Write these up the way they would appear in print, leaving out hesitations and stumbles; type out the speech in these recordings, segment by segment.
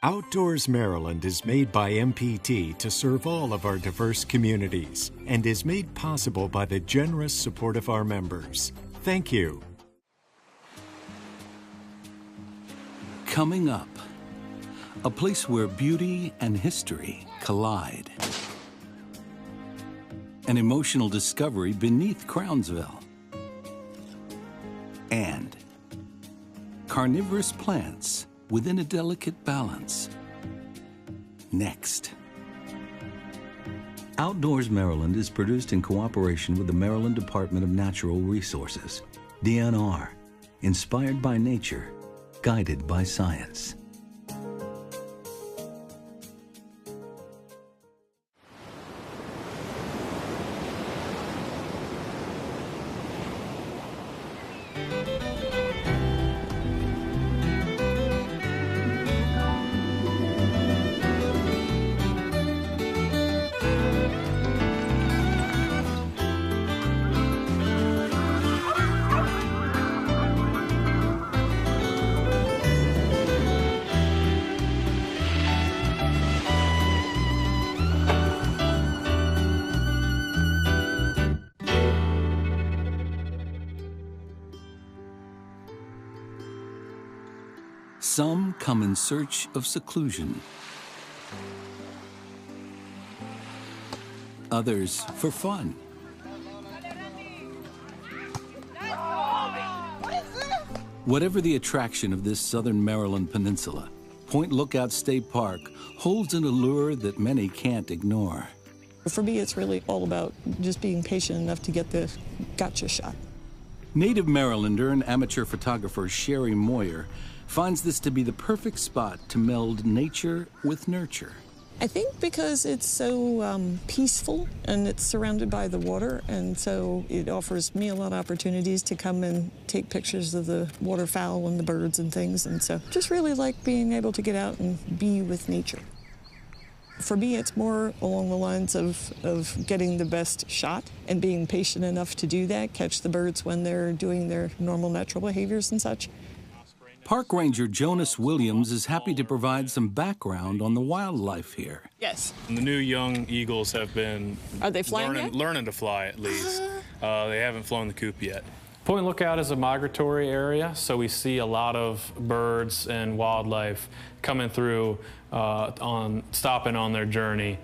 Outdoors Maryland is made by MPT to serve all of our diverse communities and is made possible by the generous support of our members. Thank you. Coming up, a place where beauty and history collide. An emotional discovery beneath Crownsville. And carnivorous plants within a delicate balance. Next. Outdoors Maryland is produced in cooperation with the Maryland Department of Natural Resources, DNR, inspired by nature, guided by science. Some come in search of seclusion. Others for fun. Whatever the attraction of this southern Maryland peninsula, Point Lookout State Park holds an allure that many can't ignore. For me, it's really all about just being patient enough to get the gotcha shot. Native Marylander and amateur photographer Sherry Moyer finds this to be the perfect spot to meld nature with nurture. I think because it's so peaceful and it's surrounded by the water, and so it offers me a lot of opportunities to come and take pictures of the waterfowl and the birds and things, and so just really like being able to get out and be with nature. For me, it's more along the lines of getting the best shot and being patient enough to do that, catch the birds when they're doing their normal natural behaviors and such. Park Ranger Jonas Williams is happy to provide some background on the wildlife here. Yes. The new young eagles have been Are they flying yet? learning to fly at least. They haven't flown the coop yet. Point Lookout is a migratory area, so we see a lot of birds and wildlife coming through, stopping on their journey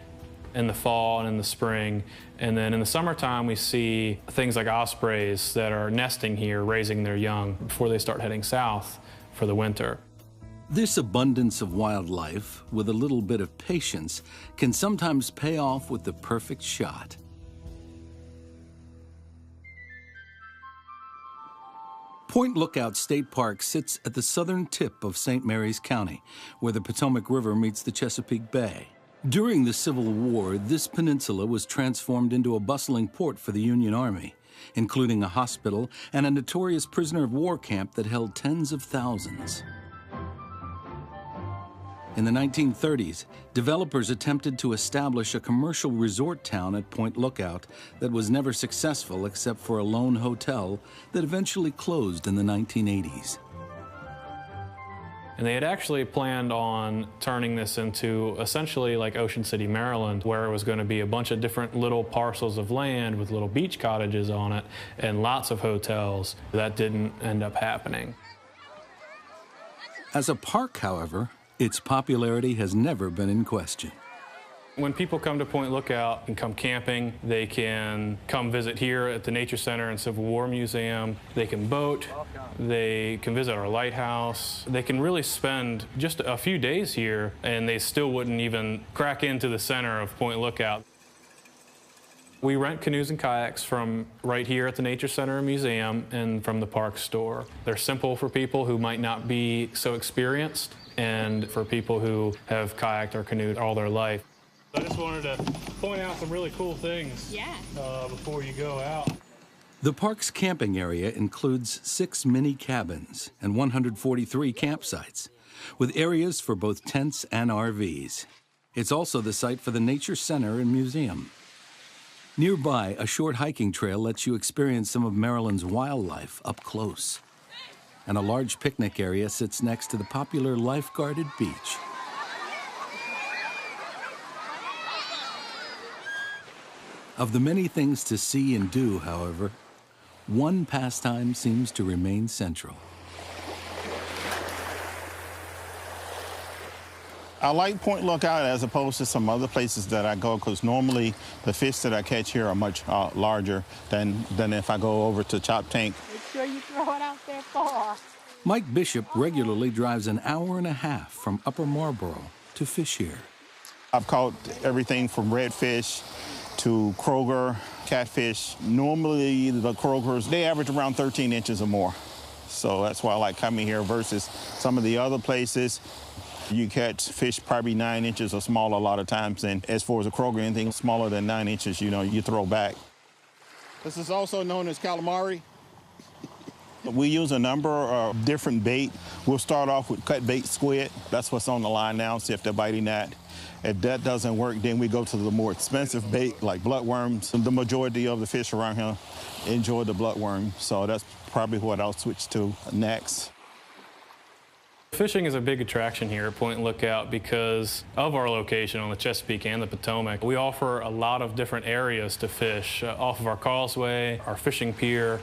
in the fall and in the spring. And then in the summertime, we see things like ospreys that are nesting here, raising their young before they start heading south for the winter. This abundance of wildlife, with a little bit of patience, can sometimes pay off with the perfect shot. Point Lookout State Park sits at the southern tip of St. Mary's County, where the Potomac River meets the Chesapeake Bay. During the Civil War, this peninsula was transformed into a bustling port for the Union Army, including a hospital and a notorious prisoner of war camp that held tens of thousands. In the 1930s, developers attempted to establish a commercial resort town at Point Lookout that was never successful except for a lone hotel that eventually closed in the 1980s. And they had actually planned on turning this into essentially like Ocean City, Maryland, where it was going to be a bunch of different little parcels of land with little beach cottages on it and lots of hotels. That didn't end up happening. As a park, however, its popularity has never been in question. When people come to Point Lookout and come camping, they can come visit here at the Nature Center and Civil War Museum. They can boat, they can visit our lighthouse. They can really spend just a few days here and they still wouldn't even crack into the center of Point Lookout. We rent canoes and kayaks from right here at the Nature Center and Museum and from the park store. They're simple for people who might not be so experienced and for people who have kayaked or canoed all their life. I just wanted to point out some really cool things before you go out. The park's camping area includes 6 mini cabins and 143 campsites, with areas for both tents and RVs. It's also the site for the Nature Center and Museum. Nearby, a short hiking trail lets you experience some of Maryland's wildlife up close. And a large picnic area sits next to the popular life-guarded beach. Of the many things to see and do, however, one pastime seems to remain central. I like Point Lookout as opposed to some other places that I go, because normally the fish that I catch here are much larger than if I go over to Chop Tank. Make sure you throw it out there far. Mike Bishop regularly drives an hour and a half from Upper Marlboro to fish here. I've caught everything from redfish to Kroger, catfish. Normally the Krogers, they average around 13 inches or more. So that's why I like coming here versus some of the other places. You catch fish probably 9 inches or smaller a lot of times, and as far as a Kroger, anything smaller than 9 inches, you throw back. This is also known as calamari. We use a number of different bait. We'll start off with cut bait squid. That's what's on the line now, see if they're biting that. If that doesn't work, then we go to the more expensive bait like bloodworms. The majority of the fish around here enjoy the bloodworm, so that's probably what I'll switch to next. Fishing is a big attraction here at Point Lookout because of our location on the Chesapeake and the Potomac. We offer a lot of different areas to fish off of our causeway, our fishing pier,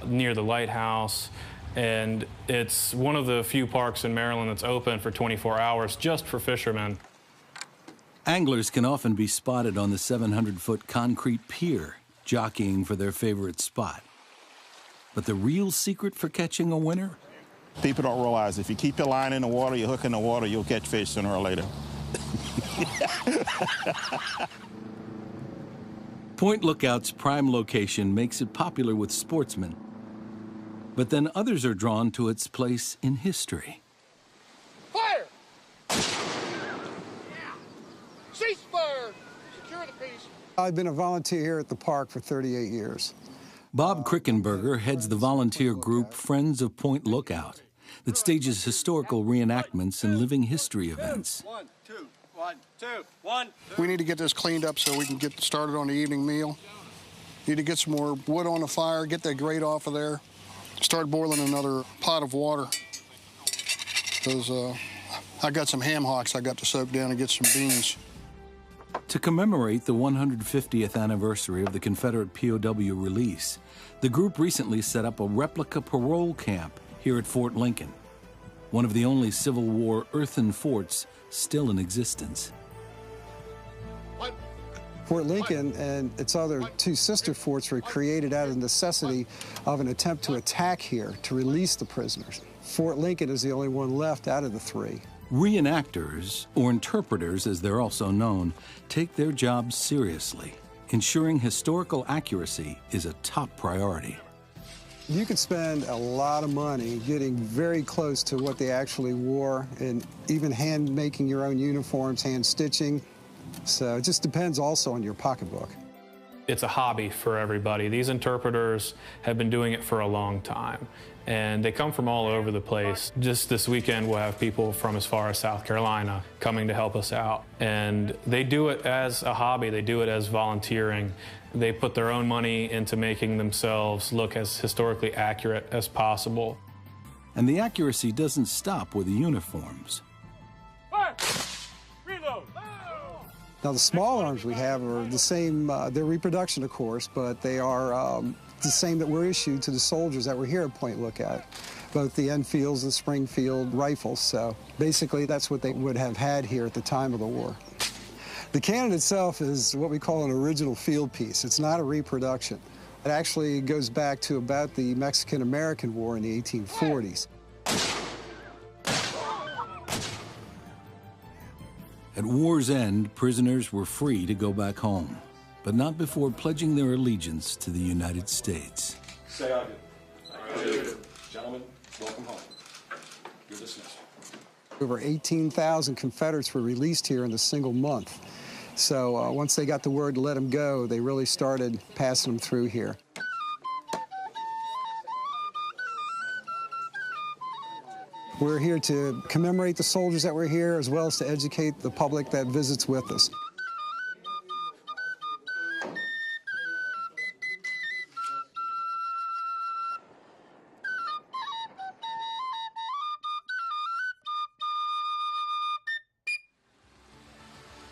near the lighthouse, and it's one of the few parks in Maryland that's open for 24 hours just for fishermen. Anglers can often be spotted on the 700-foot concrete pier, jockeying for their favorite spot. But the real secret for catching a winner? People don't realize if you keep your line in the water, your hook in the water, you'll catch fish sooner or later. Point Lookout's prime location makes it popular with sportsmen. But then others are drawn to its place in history. Fire! Ceasefire! Secure the peace. I've been a volunteer here at the park for 38 years. Bob Krickenberger heads the volunteer group Friends of Point Lookout that stages historical reenactments and living history events. We need to get this cleaned up so we can get started on the evening meal. Need to get some more wood on the fire, get that grate off of there, start boiling another pot of water. Because I got some ham hocks I got to soak down and get some beans. To commemorate the 150th anniversary of the Confederate POW release, the group recently set up a replica parole camp here at Fort Lincoln, one of the only Civil War earthen forts still in existence. Fort Lincoln and its other two sister forts were created out of the necessity of an attempt to attack here to release the prisoners. Fort Lincoln is the only one left out of the three. Reenactors, or interpreters as they're also known, take their jobs seriously. Ensuring historical accuracy is a top priority. You could spend a lot of money getting very close to what they actually wore, and even hand making your own uniforms, hand stitching. So it just depends also on your pocketbook. It's a hobby for everybody. These interpreters have been doing it for a long time, and they come from all over the place. Just this weekend, we'll have people from as far as South Carolina coming to help us out. And they do it as a hobby. They do it as volunteering. They put their own money into making themselves look as historically accurate as possible. And the accuracy doesn't stop with the uniforms. Fire! Reload! Now, the small arms we have are the same, they're reproduction, of course, but they are the same that were issued to the soldiers that were here at Point Lookout, both the Enfields and Springfield rifles. So basically, that's what they would have had here at the time of the war. The cannon itself is what we call an original field piece. It's not a reproduction. It actually goes back to about the Mexican-American War in the 1840s. At war's end, prisoners were free to go back home, but not before pledging their allegiance to the United States. Say I do. I do. Gentlemen, welcome home. You're dismissed. Over 18,000 Confederates were released here in a single month. So once they got the word to let them go, they really started passing them through here. We're here to commemorate the soldiers that were here, as well as to educate the public that visits with us.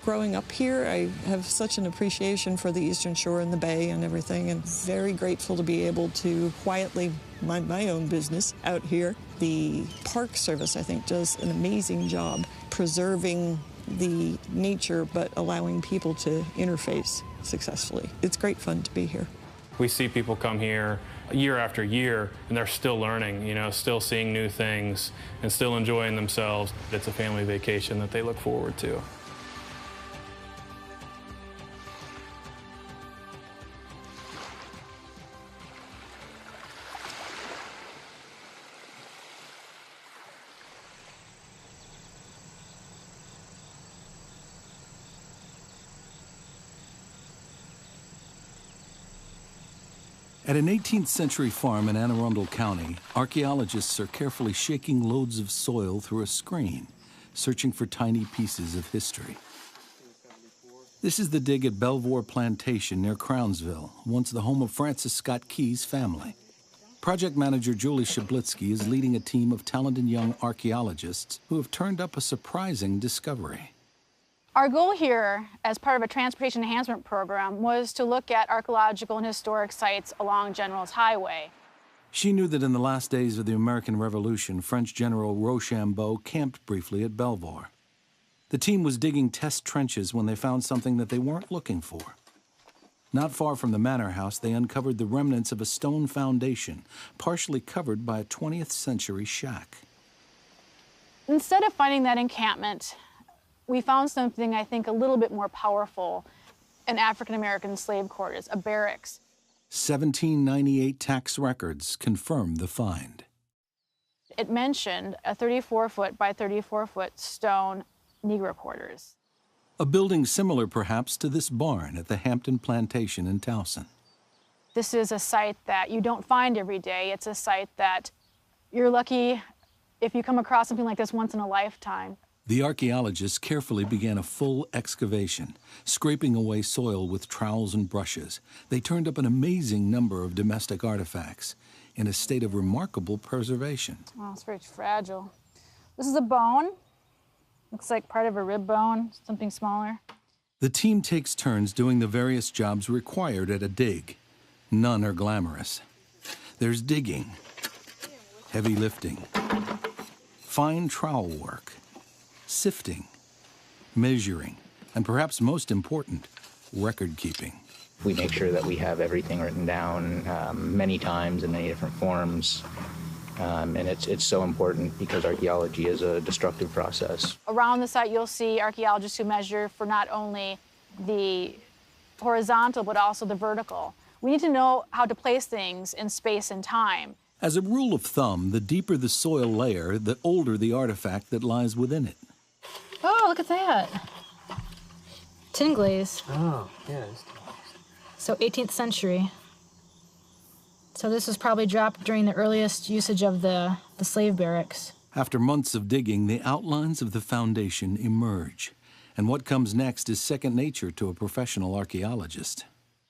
Growing up here, I have such an appreciation for the Eastern Shore and the Bay and everything, and very grateful to be able to quietly mind my own business out here. The Park Service, I think, does an amazing job preserving the nature, but allowing people to interface successfully. It's great fun to be here. We see people come here year after year, and they're still learning, still seeing new things and still enjoying themselves. It's a family vacation that they look forward to. At an 18th century farm in Anne Arundel County, archaeologists are carefully shaking loads of soil through a screen, searching for tiny pieces of history. This is the dig at Belvoir Plantation near Crownsville, once the home of Francis Scott Key's family. Project manager Julie Shablitsky is leading a team of talented young archaeologists who have turned up a surprising discovery. Our goal here, as part of a transportation enhancement program, was to look at archaeological and historic sites along General's Highway. She knew that in the last days of the American Revolution, French General Rochambeau camped briefly at Belvoir. The team was digging test trenches when they found something that they weren't looking for. Not far from the manor house, they uncovered the remnants of a stone foundation, partially covered by a 20th century shack. Instead of finding that encampment, we found something, I think, a little bit more powerful, an African-American slave quarters, a barracks. 1798 tax records confirmed the find. It mentioned a 34-foot by 34-foot stone Negro quarters. A building similar, perhaps, to this barn at the Hampton Plantation in Towson. This is a site that you don't find every day. It's a site that you're lucky if you come across something like this once in a lifetime. The archaeologists carefully began a full excavation, scraping away soil with trowels and brushes. They turned up an amazing number of domestic artifacts in a state of remarkable preservation. Oh, it's very fragile. This is a bone. Looks like part of a rib bone, something smaller. The team takes turns doing the various jobs required at a dig. None are glamorous. There's digging, heavy lifting, fine trowel work, sifting, measuring, and perhaps most important, record keeping. We make sure that we have everything written down many times in many different forms. And it's so important because archaeology is a destructive process. Around the site, you'll see archaeologists who measure for not only the horizontal, but also the vertical. We need to know how to place things in space and time. As a rule of thumb, the deeper the soil layer, the older the artifact that lies within it. Oh, look at that. Tin glaze. Oh, yeah. So 18th century. So this was probably dropped during the earliest usage of the slave barracks. After months of digging, the outlines of the foundation emerge. And what comes next is second nature to a professional archaeologist.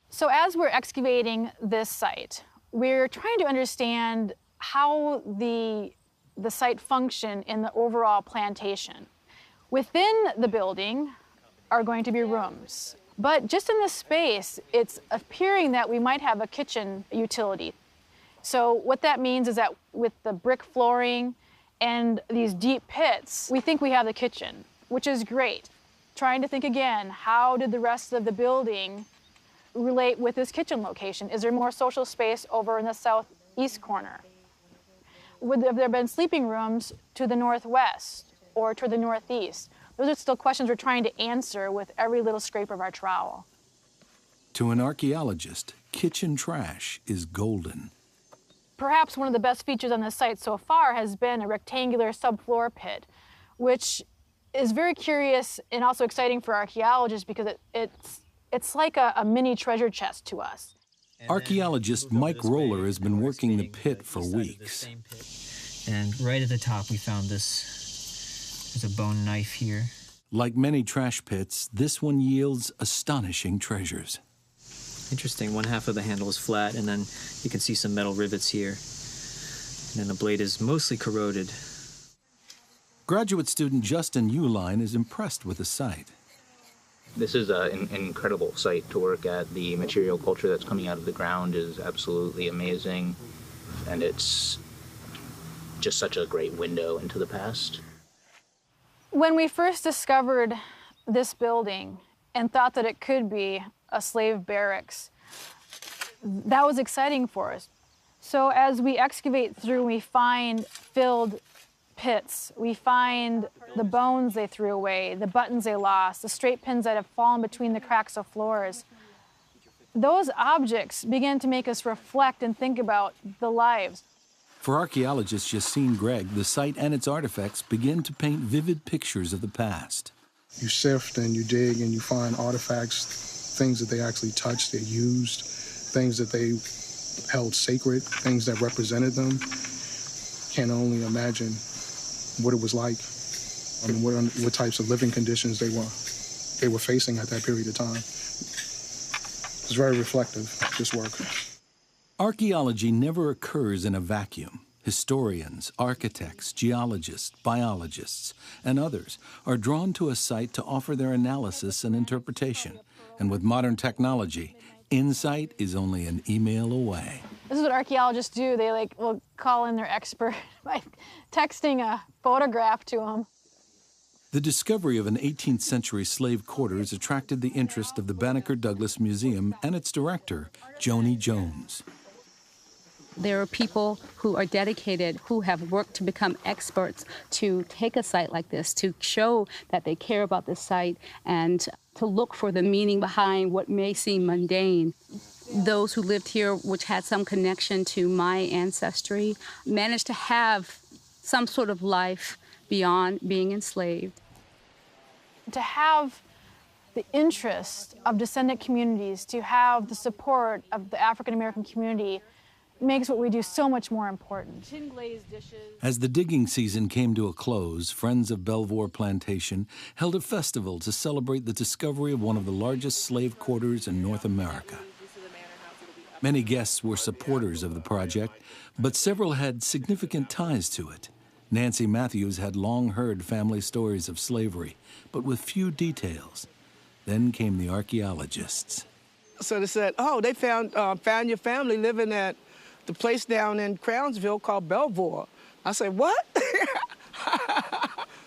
So as we're excavating this site, we're trying to understand how the site functioned in the overall plantation. Within the building are going to be rooms. But just in this space, it's appearing that we might have a kitchen utility. So what that means is that with the brick flooring and these deep pits, we think we have the kitchen, which is great. Trying to think again, how did the rest of the building relate with this kitchen location? Is there more social space over in the southeast corner? Would there have been sleeping rooms to the northwest or to the northeast? Those are still questions we're trying to answer with every little scrape of our trowel. To an archaeologist, kitchen trash is golden. Perhaps one of the best features on this site so far has been a rectangular subfloor pit, which is very curious and also exciting for archaeologists because it's like a mini treasure chest to us. Archaeologist Mike Roller has been working the pit for weeks. And right at the top we found this. There's a bone knife here. Like many trash pits, this one yields astonishing treasures. Interesting, one half of the handle is flat, and then you can see some metal rivets here. And then the blade is mostly corroded. Graduate student Justin Uline is impressed with the site. This is an incredible site to work at. The material culture that's coming out of the ground is absolutely amazing, and it's just such a great window into the past. When we first discovered this building and thought that it could be a slave barracks, that was exciting for us. So as we excavate through, we find filled pits. We find the bones they threw away, the buttons they lost, the straight pins that have fallen between the cracks of floors. Those objects began to make us reflect and think about the lives. For archaeologist Yassine Gregg, the site and its artifacts begin to paint vivid pictures of the past. You sift and you dig and you find artifacts, things that they actually touched, they used, things that they held sacred, things that represented them. Can only imagine what it was like, what types of living conditions they were facing at that period of time. It's very reflective, this work. Archaeology never occurs in a vacuum. Historians, architects, geologists, biologists, and others are drawn to a site to offer their analysis and interpretation. And with modern technology, insight is only an email away. This is what archaeologists do. They will call in their expert by texting a photograph to them. The discovery of an 18th century slave quarters attracted the interest of the Banneker Douglas Museum and its director, Joni Jones. There are people who are dedicated, who have worked to become experts to take a site like this, to show that they care about the site and to look for the meaning behind what may seem mundane. Those who lived here, which had some connection to my ancestry, managed to have some sort of life beyond being enslaved. To have the interest of descendant communities, to have the support of the African American community, makes what we do so much more important. As the digging season came to a close, Friends of Belvoir Plantation held a festival to celebrate the discovery of one of the largest slave quarters in North America. Many guests were supporters of the project, but several had significant ties to it. Nancy Matthews had long heard family stories of slavery, but with few details. Then came the archaeologists. So they said, oh, they found your family living at the place down in Crownsville called Belvoir. I said, what?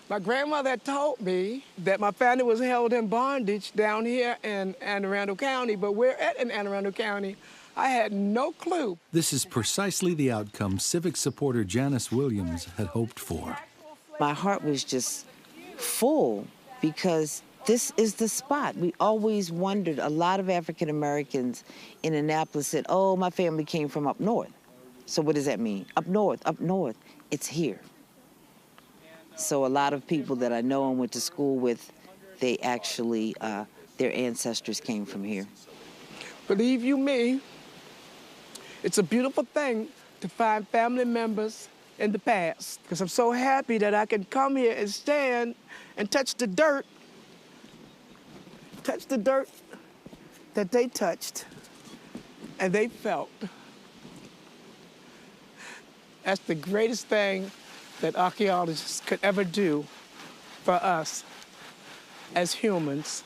My grandmother had told me that my family was held in bondage down here in Anne Arundel County, but we're in Anne Arundel County. I had no clue. This is precisely the outcome civic supporter Janice Williams had hoped for. My heart was just full because this is the spot. We always wondered, a lot of African Americans in Annapolis said, oh, my family came from up north. So what does that mean? Up north, it's here. So a lot of people that I know and went to school with, they actually, their ancestors came from here. Believe you me, it's a beautiful thing to find family members in the past, because I'm so happy that I can come here and stand and touch the dirt that they touched and they felt. That's the greatest thing that archaeologists could ever do for us as humans.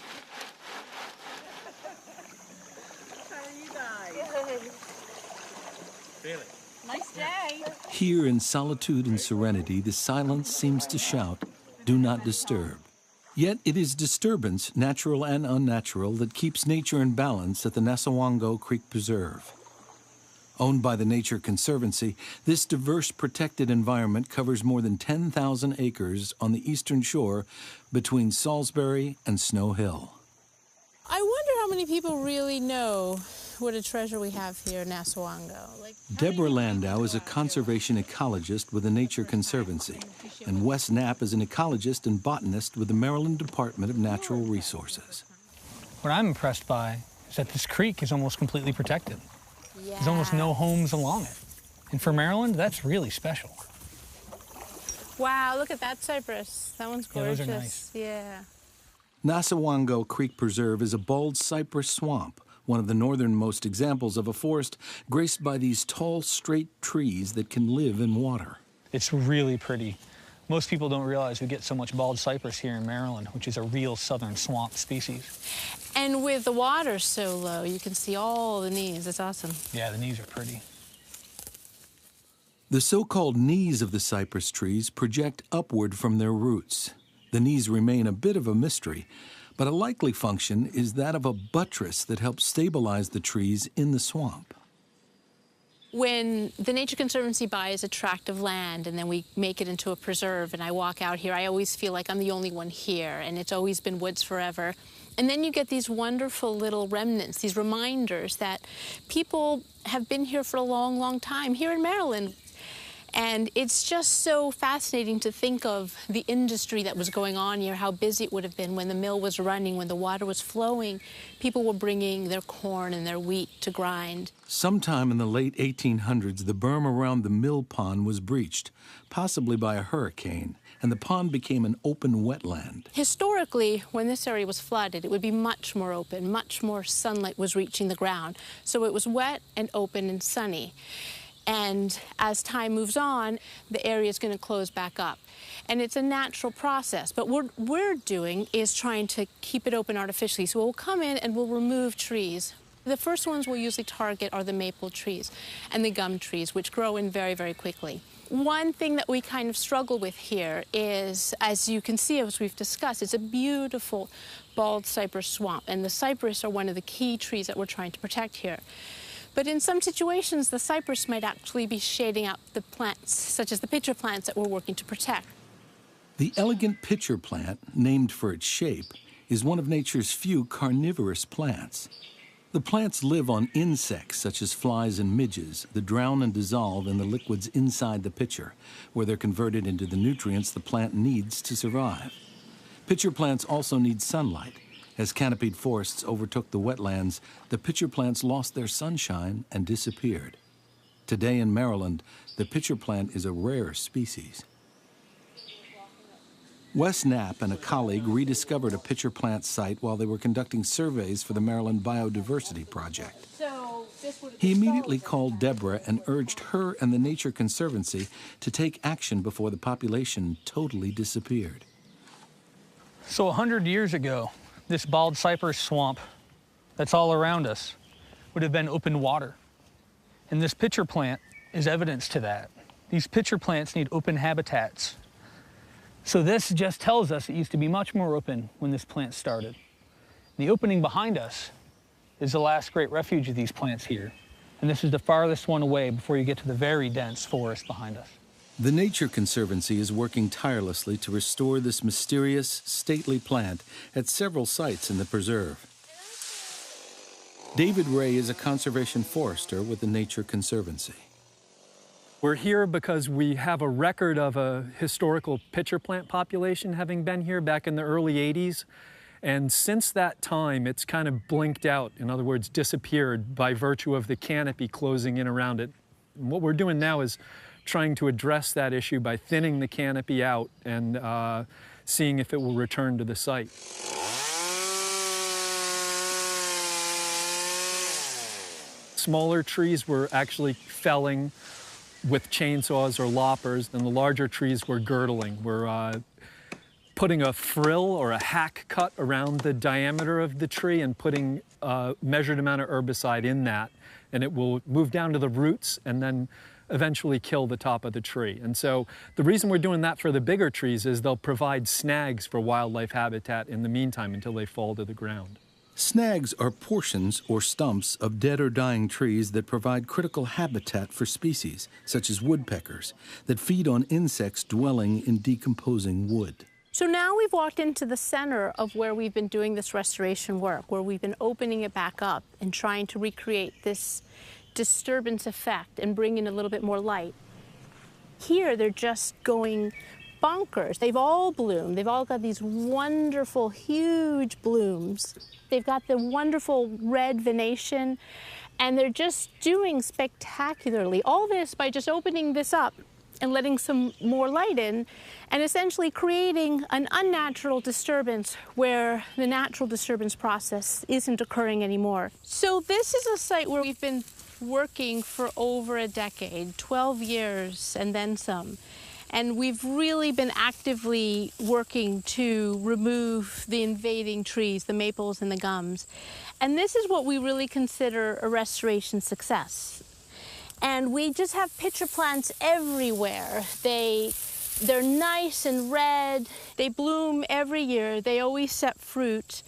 Nice day. Here in solitude and serenity, the silence seems to shout, do not disturb. Yet it is disturbance, natural and unnatural, that keeps nature in balance at the Nassawango Creek Preserve. Owned by the Nature Conservancy, this diverse protected environment covers more than 10,000 acres on the eastern shore between Salisbury and Snow Hill. I wonder how many people really know what a treasure we have here in Nassawango. Deborah Landau is a conservation ecologist with the Nature Conservancy, and Wes Knapp is an ecologist and botanist with the Maryland Department of Natural Resources. What I'm impressed by is that this creek is almost completely protected. There's almost no homes along it. And for Maryland, that's really special. Wow, look at that cypress. That one's gorgeous. Yeah, those are nice. Yeah. Nassawango Creek Preserve is a bald cypress swamp, one of the northernmost examples of a forest graced by these tall, straight trees that can live in water. It's really pretty. Most people don't realize we get so much bald cypress here in Maryland, which is a real southern swamp species. And with the water so low, you can see all the knees. It's awesome. Yeah, the knees are pretty. The so-called knees of the cypress trees project upward from their roots. The knees remain a bit of a mystery, but a likely function is that of a buttress that helps stabilize the trees in the swamp. When the Nature Conservancy buys a tract of land and then we make it into a preserve and I walk out here, I always feel like I'm the only one here, and it's always been woods forever. And then you get these wonderful little remnants, these reminders that people have been here for a long, long time here in Maryland. And it's just so fascinating to think of the industry that was going on here, how busy it would have been when the mill was running, when the water was flowing. People were bringing their corn and their wheat to grind. Sometime in the late 1800s, the berm around the mill pond was breached, possibly by a hurricane, and the pond became an open wetland. Historically, when this area was flooded, it would be much more open, much more sunlight was reaching the ground. So it was wet and open and sunny. And as time moves on, the area is going to close back up. And it's a natural process. But what we're doing is trying to keep it open artificially. So we'll come in and we'll remove trees. The first ones we'll usually target are the maple trees and the gum trees, which grow in very, very quickly. One thing that we kind of struggle with here is, as you can see, as we've discussed, it's a beautiful bald cypress swamp. And the cypress are one of the key trees that we're trying to protect here. But in some situations, the cypress might actually be shading out the plants, such as the pitcher plants that we're working to protect. The elegant pitcher plant, named for its shape, is one of nature's few carnivorous plants. The plants live on insects such as flies and midges that drown and dissolve in the liquids inside the pitcher, where they're converted into the nutrients the plant needs to survive. Pitcher plants also need sunlight. As canopied forests overtook the wetlands, the pitcher plants lost their sunshine and disappeared. Today in Maryland, the pitcher plant is a rare species. Wes Knapp and a colleague rediscovered a pitcher plant site while they were conducting surveys for the Maryland Biodiversity Project. He immediately called Deborah and urged her and the Nature Conservancy to take action before the population totally disappeared. So 100 years ago, this bald cypress swamp that's all around us would have been open water. And this pitcher plant is evidence to that. These pitcher plants need open habitats. So this just tells us it used to be much more open when this plant started. The opening behind us is the last great refuge of these plants here. And this is the farthest one away before you get to the very dense forest behind us. The Nature Conservancy is working tirelessly to restore this mysterious, stately plant at several sites in the preserve. David Ray is a conservation forester with the Nature Conservancy. We're here because we have a record of a historical pitcher plant population having been here back in the early 80s. And since that time, it's kind of blinked out, in other words, disappeared by virtue of the canopy closing in around it. And what we're doing now is trying to address that issue by thinning the canopy out and seeing if it will return to the site. Smaller trees we're actually felling with chainsaws or loppers, and the larger trees we're girdling. We're putting a frill or a hack cut around the diameter of the tree and putting a measured amount of herbicide in that, and it will move down to the roots and then eventually kill the top of the tree. And so the reason we're doing that for the bigger trees is they'll provide snags for wildlife habitat in the meantime until they fall to the ground. Snags are portions or stumps of dead or dying trees that provide critical habitat for species, such as woodpeckers, that feed on insects dwelling in decomposing wood. So now we've walked into the center of where we've been doing this restoration work, where we've been opening it back up and trying to recreate this disturbance effect and bring in a little bit more light. Here, they're just going bonkers. They've all bloomed. They've all got these wonderful, huge blooms. They've got the wonderful red venation, and they're just doing spectacularly. All this by just opening this up and letting some more light in, and essentially creating an unnatural disturbance where the natural disturbance process isn't occurring anymore. So this is a site where we've been working for over a decade, 12 years and then some. And we've really been actively working to remove the invading trees, the maples and the gums. And this is what we really consider a restoration success. And we just have pitcher plants everywhere. They're nice and red. They bloom every year. They always set fruit.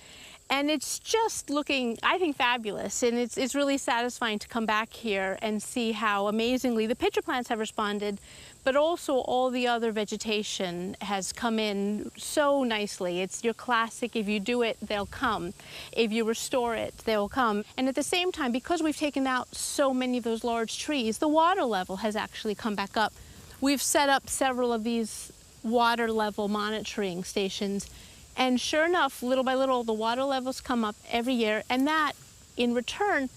And it's just looking, I think, fabulous. And it's really satisfying to come back here and see how amazingly the pitcher plants have responded, but also all the other vegetation has come in so nicely. It's your classic, if you do it, they'll come. If you restore it, they'll come. And at the same time, because we've taken out so many of those large trees, the water level has actually come back up. We've set up several of these water level monitoring stations. And sure enough, little by little, the water levels come up every year, and that, in return,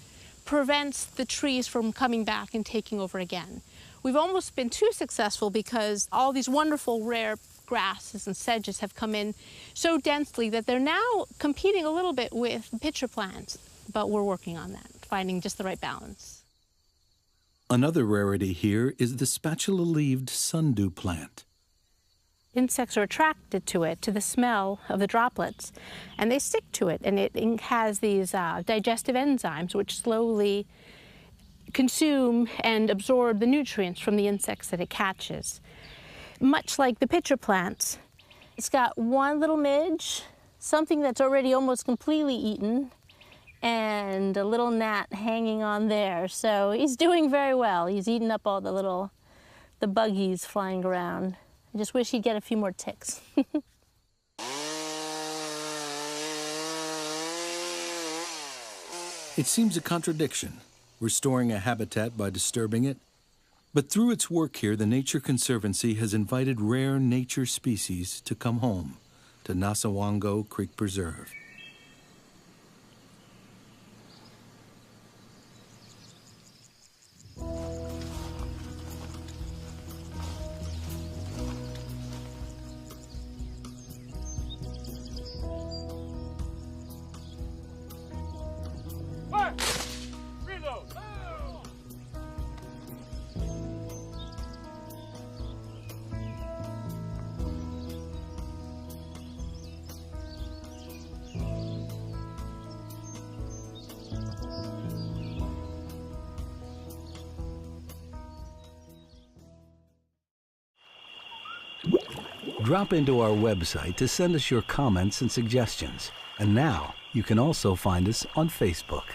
prevents the trees from coming back and taking over again. We've almost been too successful because all these wonderful rare grasses and sedges have come in so densely that they're now competing a little bit with pitcher plants, but we're working on that, finding just the right balance. Another rarity here is the spatula-leaved sundew plant. Insects are attracted to it, to the smell of the droplets, and they stick to it. And it has these digestive enzymes which slowly consume and absorb the nutrients from the insects that it catches. Much like the pitcher plants, it's got one little midge, something that's already almost completely eaten, and a little gnat hanging on there. So he's doing very well. He's eaten up all the buggies flying around. I just wish he'd get a few more ticks. It seems a contradiction, restoring a habitat by disturbing it. But through its work here, the Nature Conservancy has invited rare nature species to come home to Nassawango Creek Preserve. Drop into our website to send us your comments and suggestions. And now, you can also find us on Facebook.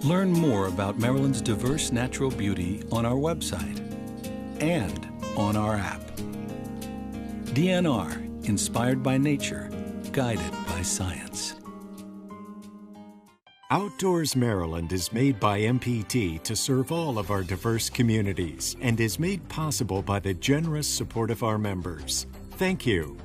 Learn more about Maryland's diverse natural beauty on our website and on our app. DNR, inspired by nature, guided by science. Outdoors Maryland is made by MPT to serve all of our diverse communities and is made possible by the generous support of our members. Thank you.